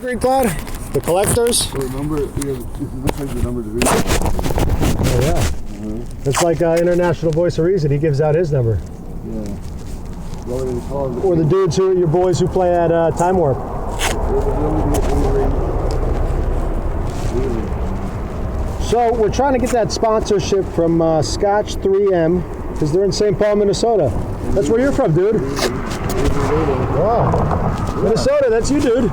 Green Cloud? The collectors? The number, this looks like the number to read. Oh, yeah. It's like International Voice of Reason. He gives out his number. Yeah. Well, Or the dudes who are your boys who play at Time Warp. So we're trying to get that sponsorship from Scotch 3M because they're in St. Paul, Minnesota. That's where you're from, dude. Wow. Minnesota, that's you, dude.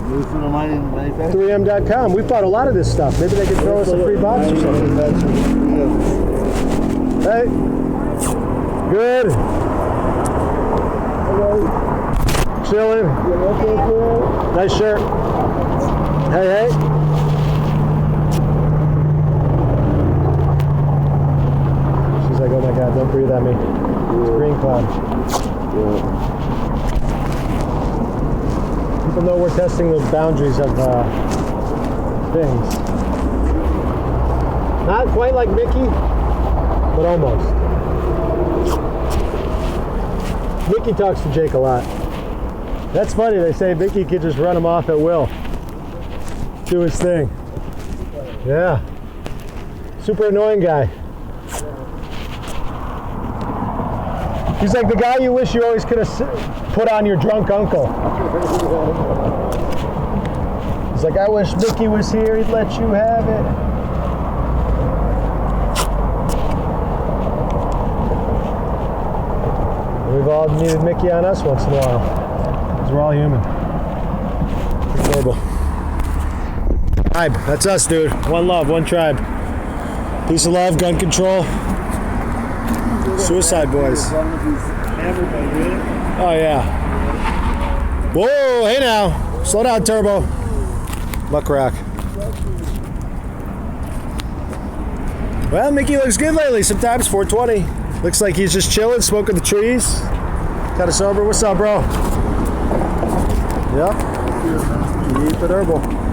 3M.com. We bought a lot of this stuff. Maybe they could throw us a free box or something. Hey. Good. Chilling. Nice shirt. Hey, hey. She's like, oh my God, don't breathe at me. It's Green Cloud. People know we're testing the boundaries of things. Not quite like Mickey, but almost. Mickey talks to Jake a lot. That's funny, they say Mickey could just run him off at will. Do his thing. Yeah. Super annoying guy. He's like the guy you wish you always could have put on your drunk uncle. He's like, I wish Mickey was here, he'd let you have it. We've all needed Mickey on us once in a while, because we're all human. Horrible. Tribe, that's us, dude. One love, one tribe. Peace of love, gun control. Suicide boys. Oh yeah. Whoa, hey now. Slow down, Turbo. Muck rock. Well, Mickey looks good lately sometimes, 420. Looks like he's just chilling, smoking the trees. Kind of sober. What's up, bro? Yep. You eat the herbal.